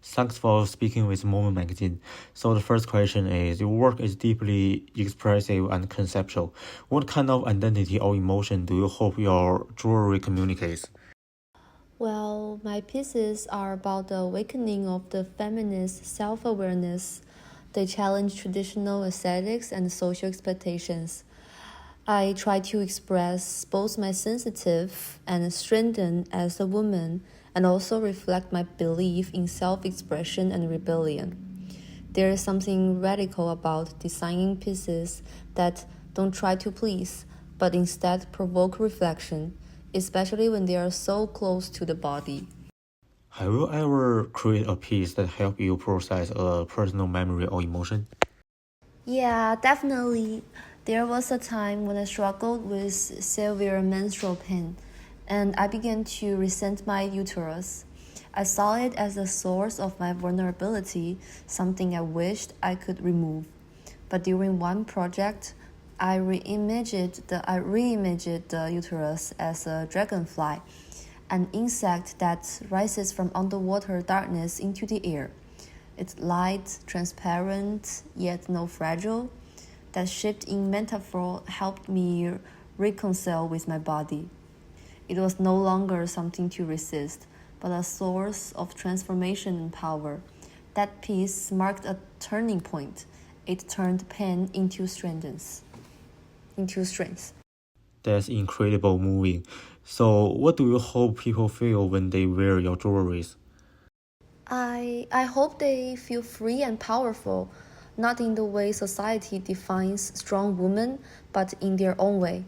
Thanks for speaking with Moment Magazine. So the first question is, your work is deeply expressive and conceptual. What kind of identity or emotion do you hope your jewelry communicates? Well, my pieces are about the awakening of the feminist self awareness. They challenge traditional aesthetics and social expectations. I try to express both my sensitive and strengthened as a woman and also reflect my belief in self expression and rebellion. There is something radical about designing pieces that don't try to please, but instead provoke reflection, especially when they are so close to the body. Have you ever created a piece that helped you process a personal memory or emotion? Yeah, definitely. There was a time when I struggled with severe menstrual pain, and I began to resent my uterus. I saw it as a source of my vulnerability, something I wished I could remove. But during one project, I reimaged the uterus as a dragonfly, an insect that rises from underwater darkness into the air. It's light, transparent, yet no fragile. That shift in metaphor helped me reconcile with my body. It was no longer something to resist, but a source of transformation and power. That piece marked a turning point. It turned pain into strength. That's incredible moving. So what do you hope people feel when they wear your jewelries? I hope they feel free and powerful, not in the way society defines strong women, but in their own way.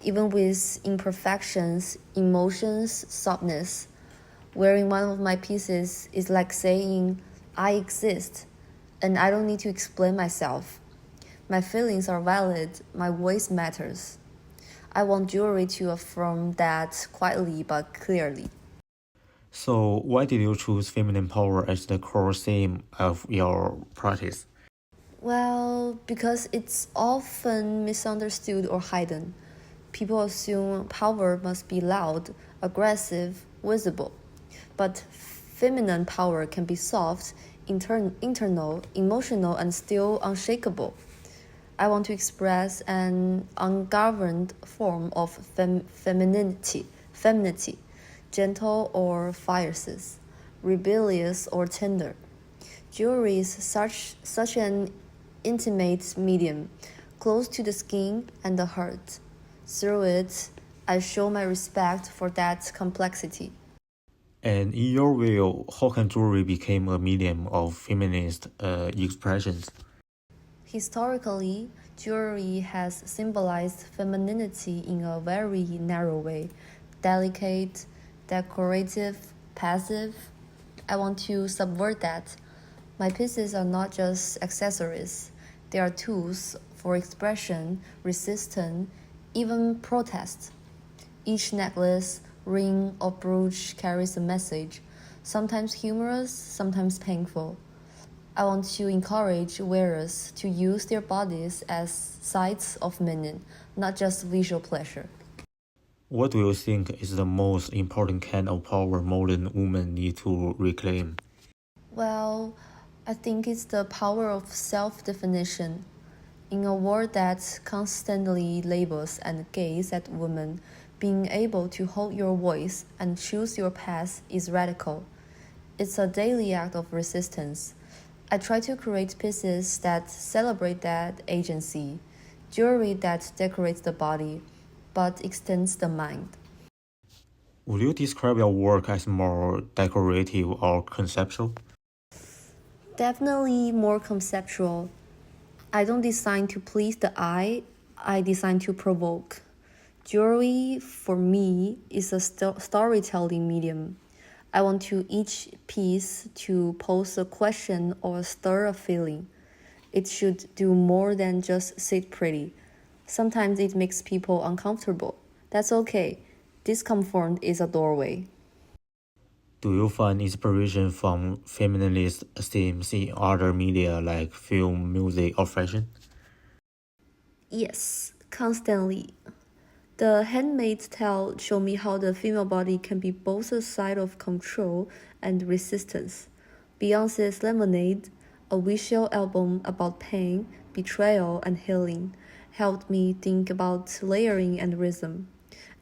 Even with imperfections, emotions, softness. Wearing one of my pieces is like saying, I exist, and I don't need to explain myself. My feelings are valid, my voice matters. I want jewelry to affirm that quietly but clearly. So why did you choose feminine power as the core theme of your practice? Well, because it's often misunderstood or hidden. People assume power must be loud, aggressive, visible. But feminine power can be soft, internal, emotional, and still unshakable. I want to express an ungoverned form of femininity, gentle or fierce, rebellious or tender. Jewelry is such an intimate medium, close to the skin and the heart. Through it, I show my respect for that complexity. And in your view, how can jewelry become a medium of feminist expressions? Historically, jewelry has symbolized femininity in a very narrow way: delicate, decorative, passive. I want to subvert that. My pieces are not just accessories, they are tools for expression, resistance, even protest. Each necklace, ring, or brooch carries a message, sometimes humorous, sometimes painful. I want to encourage wearers to use their bodies as sites of meaning, not just visual pleasure. What do you think is the most important kind of power modern women need to reclaim? Well, I think it's the power of self definition. In a world that constantly labels and gazes at women, being able to hold your voice and choose your path is radical. It's a daily act of resistance. I try to create pieces that celebrate that agency, jewelry that decorates the body, but extends the mind. Would you describe your work as more decorative or conceptual? Definitely more conceptual. I don't design to please the eye, I design to provoke. Jewelry, for me, is a storytelling medium. I want to each piece to pose a question or stir a feeling. It should do more than just sit pretty. Sometimes it makes people uncomfortable. That's okay. Discomfort is a doorway. Do you find inspiration from feminist themes in other media like film, music, or fashion? Yes, constantly. The Handmaid's Tale showed me how the female body can be both a site of control and resistance. Beyonce's Lemonade, a visual album about pain, betrayal, and healing, helped me think about layering and rhythm.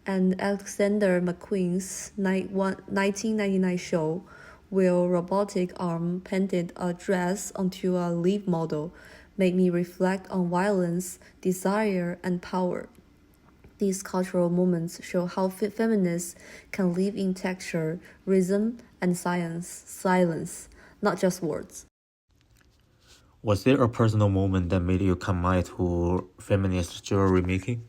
And Alexander McQueen's 1999 show, where a robotic arm painted a dress onto a leaf model, made me reflect on violence, desire, and power. These cultural moments show how feminists can live in texture, rhythm, and silence, not just words. Was there a personal moment that made you commit to feminist jewelry making?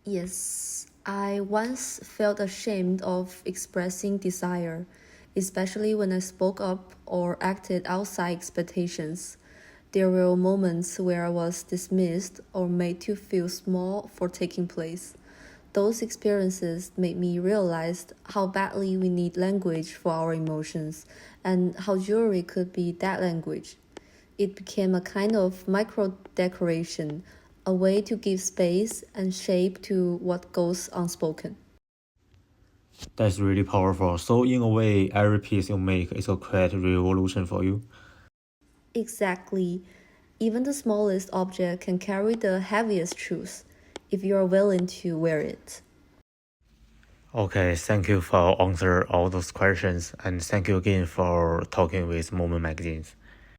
Yes, I once felt ashamed of expressing desire, especially when I spoke up or acted outside expectations. There were moments where I was dismissed or made to feel small for taking place. Those experiences made me realize how badly we need language for our emotions and how jewelry could be that language. It became a kind of micro decoration, a way to give space and shape to what goes unspoken. That's really powerful. So in a way, every piece you make is a quiet revolution for you. Exactly. Even the smallest object can carry the heaviest truth if you are willing to wear it. Okay, thank you for answer all those questions, and thank you again for talking with Moment Magazines.